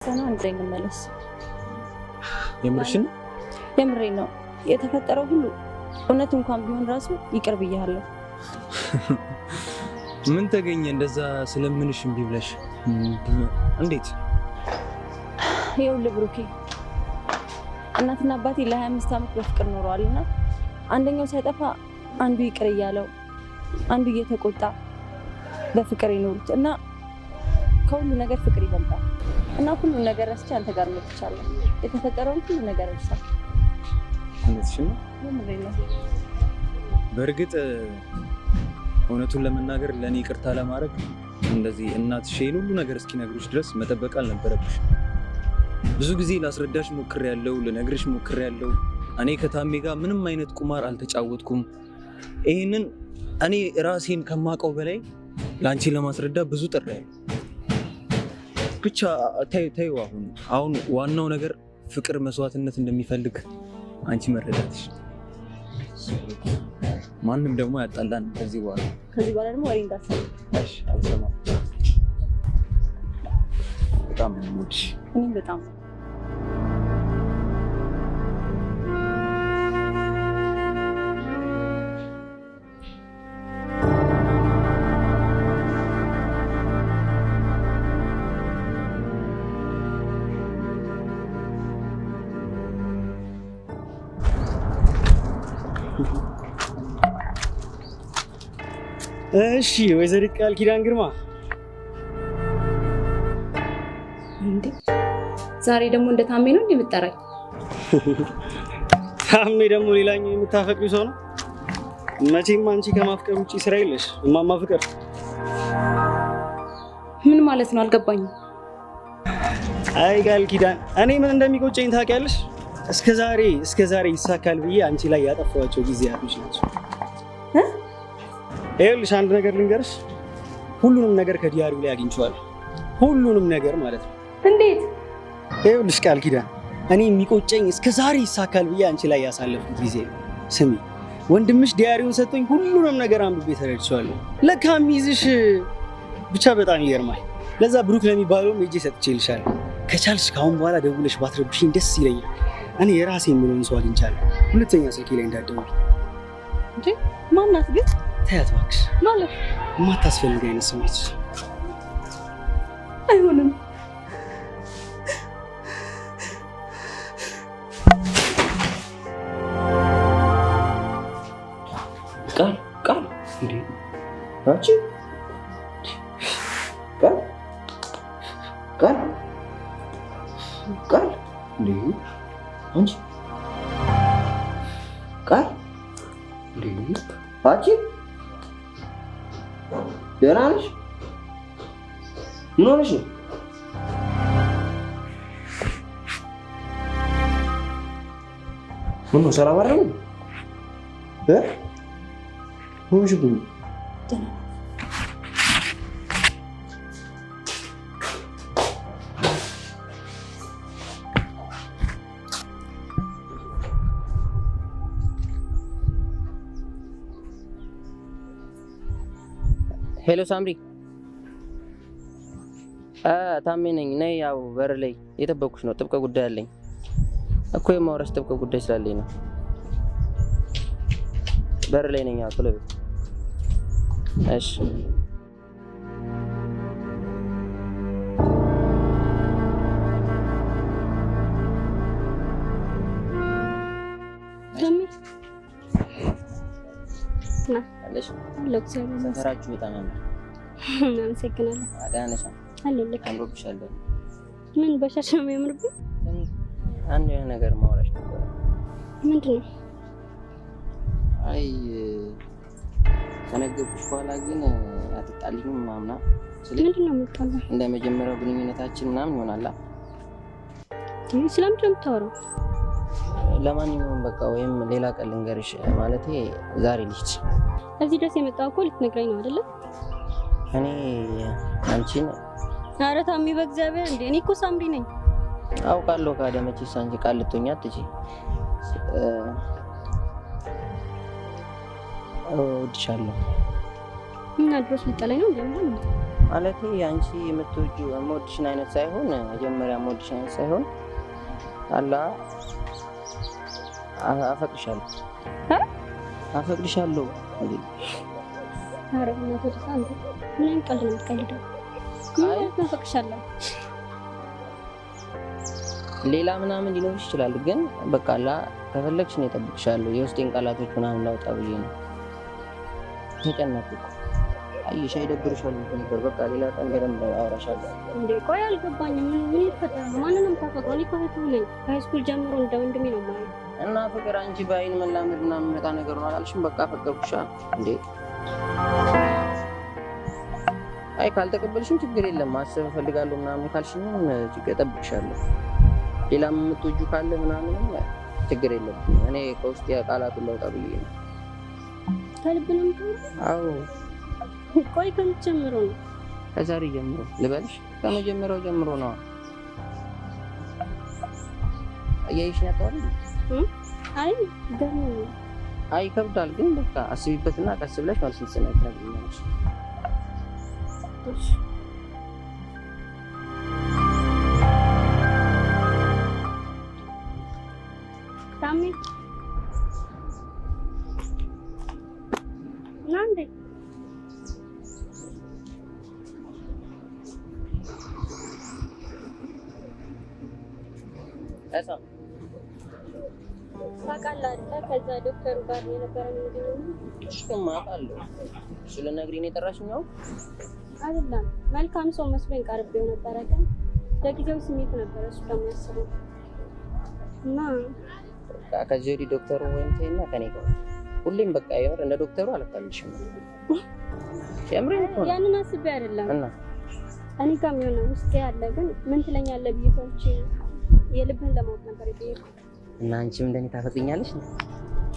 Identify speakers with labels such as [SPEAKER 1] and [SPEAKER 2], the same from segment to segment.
[SPEAKER 1] ሰና አንድሬ እንመለስ።
[SPEAKER 2] የምርሽን?
[SPEAKER 1] የምሬ ነው። የተፈጠረው ሁሉ እውነት እንኳን ቢሆን ራሱ ይቅር ብያለሁ።
[SPEAKER 2] ምን ተገኘ እንደዛ ስለምንሽ እምቢ ብለሽ? እንዴት?
[SPEAKER 1] ይኸውልህ ብሩኬ፣ እናትና አባቴ ለ25 ዓመት በፍቅር ኖረዋልና አንደኛው ሳይጠፋ አንዱ ይቅር እያለው አንዱ እየተቆጣ በፍቅር ይኖሩት እና ከሁሉ ነገር ፍቅር ይበልጣል እና ሁሉ ነገር ረስቼ አንተ ጋር መጥቻለሁ። የተፈጠረውን ሁሉ ነገር ረሳ።
[SPEAKER 2] እውነትሽን ነው?
[SPEAKER 1] የምሬ ነው።
[SPEAKER 2] በእርግጥ እውነቱን ለመናገር ለእኔ ይቅርታ ለማድረግ እንደዚህ እናትሽ ይሄን ሁሉ ነገር እስኪነግሩሽ ድረስ መጠበቅ አልነበረብሽ። ብዙ ጊዜ ላስረዳሽ ሞክሬያለሁ፣ ልነግርሽ ሞክሬያለሁ። እኔ ከታሜ ጋር ምንም አይነት ቁማር አልተጫወትኩም። ይሄንን እኔ ራሴን ከማውቀው በላይ ለአንቺ ለማስረዳት ብዙ ጥሬያለሁ። ብቻ ተይው። አሁን ዋናው ነገር ፍቅር መስዋዕትነት እንደሚፈልግ አንቺ መረዳትሽ። ማንም ደግሞ ያጣላን ከዚህ በኋላ
[SPEAKER 1] ደግሞ ወሬ እንዳትሰማ።
[SPEAKER 2] እሺ፣ አልሰማም። በጣም ሙድሽ።
[SPEAKER 1] እኔም በጣም
[SPEAKER 3] እሺ ወይዘሪት ቃል ኪዳን ግርማ፣
[SPEAKER 4] እንዴ ዛሬ ደግሞ እንደ ታሜ ነው እንደምትጠራኝ?
[SPEAKER 3] ታሜ ደግሞ ሌላኛው የምታፈቅሪው ሰው ነው። መቼም አንቺ ከማፍቀር ውጪ ስራ የለሽ እማማ ፍቅር።
[SPEAKER 4] ምን ማለት ነው አልገባኝም።
[SPEAKER 3] አይ ቃል ኪዳን፣ እኔ ምን እንደሚቆጨኝ ታውቂያለሽ? እስከ ዛሬ ይሳካል ብዬ አንቺ ላይ ያጠፋኋቸው ጊዜያቶች ናቸው። ይኸውልሽ አንድ ነገር ልንገርሽ፣ ሁሉንም ነገር ከዲያሪው ላይ አግኝቼዋለሁ። ሁሉንም ነገር ማለት ነው።
[SPEAKER 4] እንዴት?
[SPEAKER 3] ይኸውልሽ ቃል ኪዳን፣ እኔ የሚቆጨኝ እስከ ዛሬ ይሳካል ብዬ አንቺ ላይ ያሳለፍኩት ጊዜ ነው። ስሚ፣ ወንድምሽ ዲያሪውን ሰጥቶኝ ሁሉንም ነገር አንብቤ ተረድቼዋለሁ። ለካ የሚይዝሽ ብቻ በጣም ይገርማል። ለዛ ብሩክ ለሚባለውም ሄጄ ሰጥቼልሻለሁ። ከቻልሽ ከአሁን በኋላ ደውለሽ ባትረብሽኝ ደስ ይለኛል። እኔ የራሴ የምለውን ሰው አግኝቻለሁ። ሁለተኛ ስልኬ ላይ እንዳትደውይ።
[SPEAKER 1] እንዴ ማናት ግን?
[SPEAKER 3] ተያት እባክሽ።
[SPEAKER 1] ማለት
[SPEAKER 3] የማታስፈልግ አይነት ሰው ነች።
[SPEAKER 1] አይሆንም።
[SPEAKER 2] ቃል እንዴ አንቺ ቃል እንዴ አንቺ ቃል እንዴ አንቺ ደህና ነሽ? ምን ሆነሽ ነው? ምን ነው ሰላም አይደለም? ሆንሽብኝ።
[SPEAKER 5] ሄሎ ሳምሪ፣ ታሜ ነኝ። ነይ፣ ያው በር ላይ የጠበኩሽ ነው። ጥብቅ ጉዳይ አለኝ እኮ የማውራሽ ጥብቅ ጉዳይ ስላለኝ ነው። በር ላይ ነኝ። ያው ቶሎ በይ እሺ። ሰፈራችሁ በጣም ያምራል።
[SPEAKER 4] አመሰግናለሁ።
[SPEAKER 5] ደህና ነሽ?
[SPEAKER 4] አለሁልህ።
[SPEAKER 5] አምሮብሻል።
[SPEAKER 4] ምን በሻሽ ነው የሚያምርብኝ?
[SPEAKER 5] አንድ የሆነ ነገር ማውራሽ ነበር።
[SPEAKER 4] ምንድን ነው?
[SPEAKER 5] አይ ከነገርኩሽ በኋላ ግን አትጣልኝም ምናምን?
[SPEAKER 4] ምንድን ነው የምትጣላው?
[SPEAKER 5] እንደ መጀመሪያው ግንኙነታችን ምናምን ይሆናል።
[SPEAKER 4] ስለምንድን ነው የምታወራው?
[SPEAKER 5] ለማንኛውም በቃ ወይም ሌላ ቀን ልንገርሽ። ማለቴ ዛሬ ልሂድ።
[SPEAKER 4] እዚህ ድረስ የመጣው እኮ ልትነግረኝ ነው አይደለ?
[SPEAKER 5] እኔ አንቺን።
[SPEAKER 4] ኧረ ታሜ በእግዚአብሔር እንዴ! እኔ እኮ ሳምሪ ነኝ።
[SPEAKER 5] አውቃለሁ። ካደመችሽ አንቺ ቃል ልትሆኛ አትችይ። እወድሻለሁ።
[SPEAKER 4] እና ድሮስ ልጠላኝ ነው እንዴ?
[SPEAKER 5] ማለቴ አንቺ የምትወጂው የምወድሽን አይነት ሳይሆን መጀመሪያ የምወድሽን አይነት ሳይሆን አላ አፈቅርሻለሁ አፈቅርሻለሁ።
[SPEAKER 4] ኧረ በእናትህ አንተ ምን አይነት ቀልድ ነው የምትቀልደው? ምን አፈቅርሻለሁ?
[SPEAKER 5] ሌላ ምናምን ሊኖርሽ ይችላል፣ ግን በቃ አላ ከፈለግሽ ነው እጠብቅሻለሁ። የውስጤን ቃላቶች ምናምን ላውጣ ብዬ ነው። ተጨነቅኩ። አይሽ አይደብርሻል ነበር። በቃ ሌላ ቀን በደንብ አወራሻለሁ።
[SPEAKER 4] እንዴ ቆይ አልገባኝም። ምን ይፈጠራል? ማንን ነው የምታፈቅረው? እኔ እኮ ነኝ። ከሃይስኩል ጀምሮ እንደ ወንድሜ ነው ማለት
[SPEAKER 5] እና ፍቅር አንቺ በአይን መላመድ ምናምን መጣ ነገር ነው አላልሽም? በቃ ፈቀርኩሻ እንዴ። አይ ካልተቀበልሽም ችግር የለም። ማሰብ እፈልጋለሁ ምናምን ካልሽኝም ችግር እጠብቅሻለሁ። ሌላም የምትወጂው ካለ ምናምን ችግር የለም። እኔ ከውስጥ ቃላቱን ላውጣ ብዬ ነው።
[SPEAKER 4] ከልብ ነው የምትወጂው?
[SPEAKER 5] አዎ።
[SPEAKER 4] ቆይ ከምን ጀምሮ ነው?
[SPEAKER 5] ከዛሬ ጀምሮ ልበልሽ? ከመጀመሪያው ጀምሮ ነው። አያይሽ ያጣው
[SPEAKER 4] አይ ደግሞ
[SPEAKER 5] አይ ከብዳል፣ ግን በቃ አስቢበትና ቀስ ብለሽ ማለት ትነግሪኛለሽ።
[SPEAKER 4] እሺ ታሜ ናንዴ
[SPEAKER 5] እሷ
[SPEAKER 4] ታውቃለህ፣ ከዛ ዶክተሩ ጋር የነበረን ነገር
[SPEAKER 5] እሱማ አውቃለሁ። እሱ ልነግሪኝ ነው የጠራሽኝ?
[SPEAKER 4] አይደለም መልካም ሰው መስሎኝ ቀርቤው ነበረ፣ ግን ለጊዜው ስሜት ነበረ እሱ ደግሞ ያስበው እና
[SPEAKER 5] ከዚህ ወዲህ ዶክተሩ ወይም ተይና ከኔ ጋር ሁሌም በቃ ይወር እንደ ዶክተሩ አልፈልግሽም። የምሬን እኮ ነው።
[SPEAKER 4] ያንን አስቤ አይደለም
[SPEAKER 5] እና
[SPEAKER 4] እኔ ጋር የሚሆነው ውስጤ ያለ ግን ምን ትለኛለህ ብዬ ፈርቼ የልብህን ለማወቅ ነበር የጠየኩት።
[SPEAKER 5] እና አንቺም እንደኔ ታፈቅኛለሽ?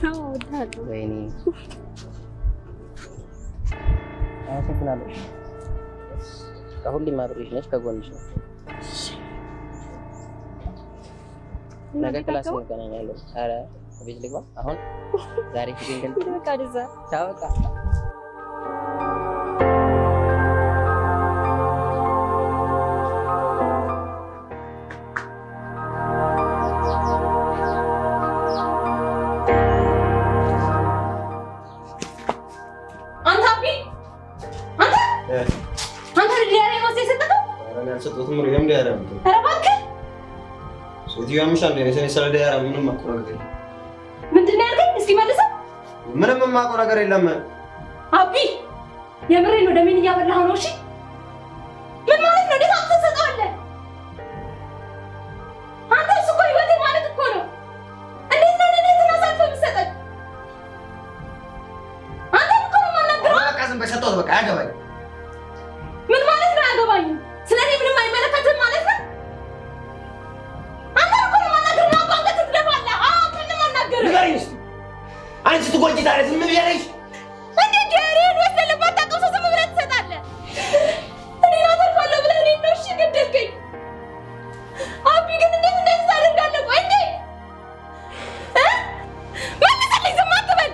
[SPEAKER 4] አዎ እወድሃለሁ።
[SPEAKER 5] ወይኔ አመሰግናለሁ። ከሁሌም አብሬሽ ነሽ፣ ከጎንሽ ነው። ነገ ክላስ እንገናኛለን። ኧረ ቤት ልግባ አሁን ዛሬ ፊቴን ገል
[SPEAKER 4] በቃ ደዛ
[SPEAKER 5] ቻው በቃ
[SPEAKER 4] ምንድን ነው ያልከኝ? እስኪ መልሰው።
[SPEAKER 3] ምንም የማውቀው ነገር የለም
[SPEAKER 4] አቢ፣ የምሬን ነው። ደሜን እያበላህ ነው። እሺ ምን ማለት ነው? እንዴት አንተ ትሰጠዋለህ? አንተ እሱ እኮ ህይወቴ ማለት እኮ ነው። እንዴት ነው እኔ ትናሳልፈው የምትሰጠኝ? አንተ እኮ ነው የማናግረው።
[SPEAKER 3] በቃ ዝም በይ፣ ሰጠሁት። በቃ አያገባኝም።
[SPEAKER 4] ምን ማለት ነው አያገባኝም? ስለኔ ምንም አይመለከትም ማለት ነው? አንተ እኮ ነው የማናግረው። ነው አንተ ትደፋለህ። አዎ ምንም አናግረው።
[SPEAKER 3] ንገሪኝ እስኪ አንቺ ትጎጂ ታዲያ ዝም ብያለሽ?
[SPEAKER 4] እንዴት ዲያሪን ወስደህ ለማታውቀው ሰው ዝም ብለህ ትሰጣለህ? እኔን አተርፋለሁ ብለህ እኔን ነው እሺ ገደልከኝ። አቢ ግን እንዴት እንደዚህ ታደርጋለህ? ቆይ እንዴ መልስልኝ። ዝም አትበል።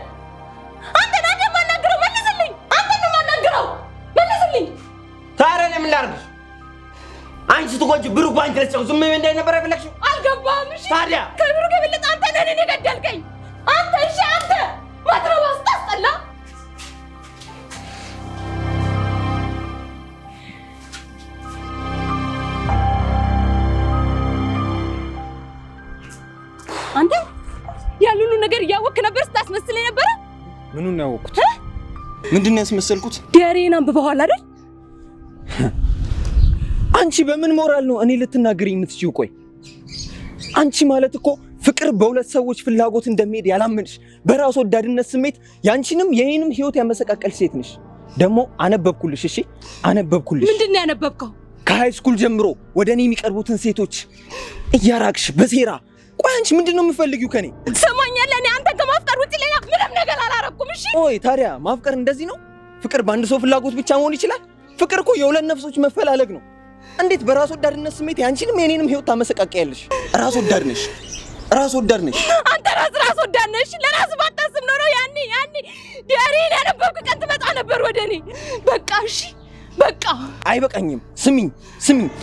[SPEAKER 4] አንተን አንተ የማናግረው መልስልኝ። አንተን ነው የማናግረው መልስልኝ።
[SPEAKER 3] ታዲያ እኔ ምን ላድርግሽ? አንቺ ስትጎጂ ብሩክ ባንቺ ለሰው ዝም ብዬ እንዳይነበር አይፈለግሽም?
[SPEAKER 4] አልገባህም? እሺ
[SPEAKER 3] ታዲያ
[SPEAKER 4] ከብሩክ የበለጠ አንተ ነህ እኔን የገደልከኝ። አንተ እሺ አንተ ማትረባ ስታስጠላ። አንተ ያሉኑ ነገር እያወቅህ ነበር ስታስመስል የነበረ?
[SPEAKER 2] ምኑን ነው ያወቅኩት? ምንድን ነው ያስመሰልኩት?
[SPEAKER 4] ዲያሪን አንብበዋል አይደል?
[SPEAKER 2] አንቺ በምን ሞራል ነው እኔ ልትናገሪ የምትችይው? ቆይ አንቺ ማለት እኮ ፍቅር በሁለት ሰዎች ፍላጎት እንደሚሄድ ያላመንሽ በራስ ወዳድነት ስሜት ያንቺንም የኔንም ህይወት ያመሰቃቀል ሴት ነሽ። ደግሞ አነበብኩልሽ። እሺ አነበብኩልሽ።
[SPEAKER 4] ምንድን ነው ያነበብከው?
[SPEAKER 2] ከሃይ ስኩል ጀምሮ ወደ እኔ የሚቀርቡትን ሴቶች እያራቅሽ በሴራ። ቆይ አንቺ ምንድን ነው የምፈልጊው ከኔ?
[SPEAKER 4] ሰማኛለህ? እኔ አንተን ከማፍቀር ውጭ ሌላ ምንም ነገር አላረኩም። እሺ
[SPEAKER 2] ኦይ ታዲያ ማፍቀር እንደዚህ ነው? ፍቅር በአንድ ሰው ፍላጎት ብቻ መሆን ይችላል? ፍቅር እኮ የሁለት ነፍሶች መፈላለግ ነው። እንዴት በራስ ወዳድነት ስሜት ያንቺንም የኔንም ህይወት ታመሰቃቀያለሽ? ራስ ወዳድ ነሽ፣ ራስ ወዳድ ነሽ።
[SPEAKER 4] አንተ ራስ ወዳድ ነሽ። ለራስ ባታስብ ኖሮ ያኔ ዲያሪን ያነበብክ ቀን ትመጣ ነበር ወደ እኔ። በቃ እሺ በቃ
[SPEAKER 6] አይበቃኝም። ስሚኝ፣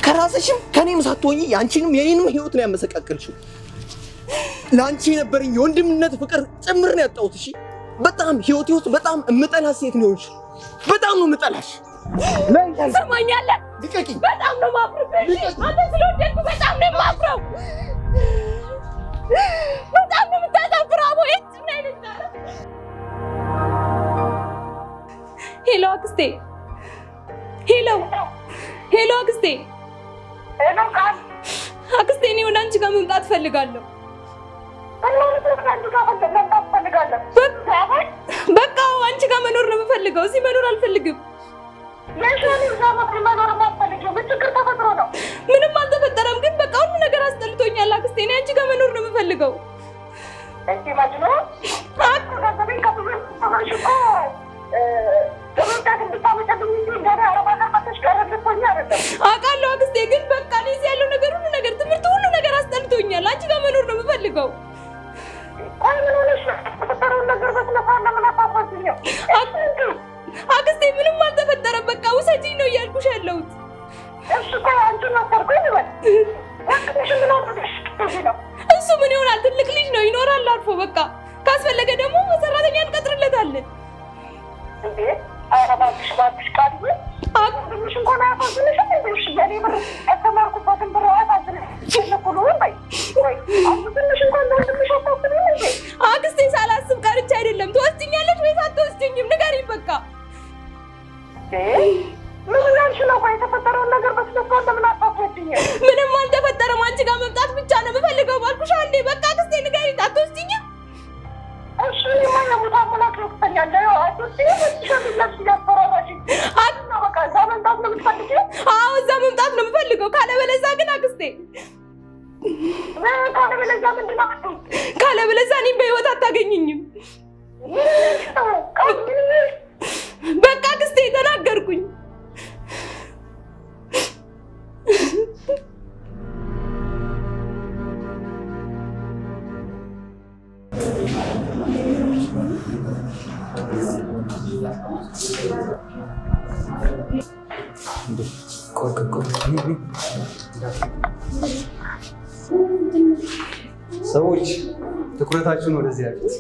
[SPEAKER 6] ከራስሽም ከኔም ሳትሆኚ ያንቺንም የኔንም ህይወት ነው ያመሰቃቀልሽው። ለአንቺ የነበረኝ የወንድምነት ፍቅር ጭምር ነው ያጣሁት። እሺ በጣም ህይወቴ ውስጥ በጣም እምጠላሽ ሴት ነው የሆንሽ። በጣም ነው እምጠላሽ።
[SPEAKER 4] ሰማኛለህ?
[SPEAKER 6] ልቀቂኝ።
[SPEAKER 4] በጣም ነው ማፍረው። አንተ ስለወደድኩ በጣም ነው የማፍረው። በጣም ነው የምታሳፍረው። ሄሎ አክስቴ፣ ሄሎ አክስቴ፣ አክስቴ እኔ ወደ አንቺ ጋር መምጣት ፈልጋለሁ። በቃ አንቺ ጋር መኖር ነው የምፈልገው። እዚህ መኖር አልፈልግም። ምንም አልተፈጠረም፣ ግን በቃ ሁሉ ነገር አስጠልቶኛል አክስቴ። እኔ አንቺ ጋር መኖር ነው የምፈልገው። አውቃለሁ አክስቴ፣ ግን በቃ እኔ እዚህ ያለው ነገር ሁሉ ነገር ትምህርት ሁሉ ነገር አስጠልቶኛል። አንቺ ጋር መኖር ነው የምፈልገው። አክስቴ ምንም አልተፈጠረም። በቃ ውሰጂኝ ነው እያልኩሽ ያለሁት። እሱ ምን ይሆናል? ትልቅ ልጅ ነው፣ ይኖራል አርፎ። በቃ ካስፈለገ ደግሞ ሰራተኛ እንቀጥርለታለን። አክስቴ ሳላስብ ቀርቼ አይደለም። ትወስጂኛለሽ ወይስ አትወስጂኝም? ንገሪኝ በቃ። ምንም አልተፈጠረም። አንቺ ጋር መምጣት ብቻ ነው የምፈልገው ባልኩሽ አንዴ። በቃ አክስቴ ንገሪኝ፣ አትወስጂኝም? አዎ እዛ መምጣት ነው የምፈልገው። ካለበለዚያ ግን አክስቴ፣ ካለበለዚያ እኔም በህይወት አታገኝኝም። በቃ አክስቴ ተናገርኩኝ።
[SPEAKER 2] ሰዎች ትኩረታችሁን ወደዚህ ያሉት።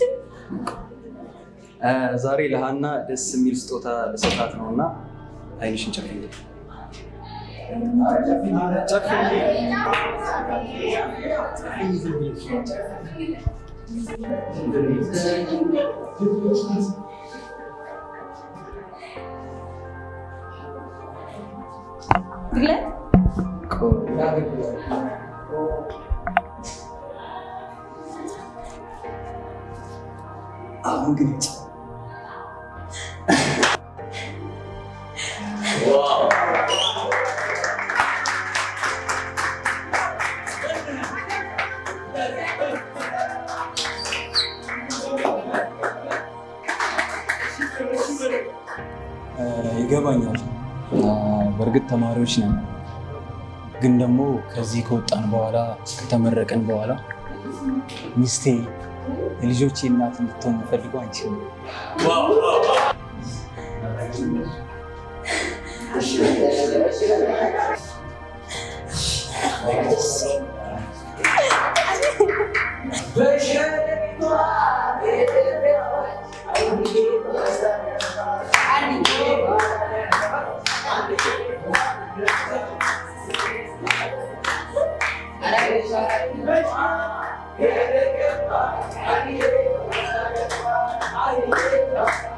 [SPEAKER 2] ዛሬ ለሃና ደስ የሚል ስጦታ ለሰጣት ነውና አይንሽን ጨፍኝ። አሁን ግን ይገባኛል። በእርግጥ ተማሪዎች ነን፣ ግን ደግሞ ከዚህ ከወጣን በኋላ ከተመረቀን በኋላ ሚስቴ የልጆቼ እናት እንድትሆን የምፈልገው አንቺ ነው።
[SPEAKER 7] I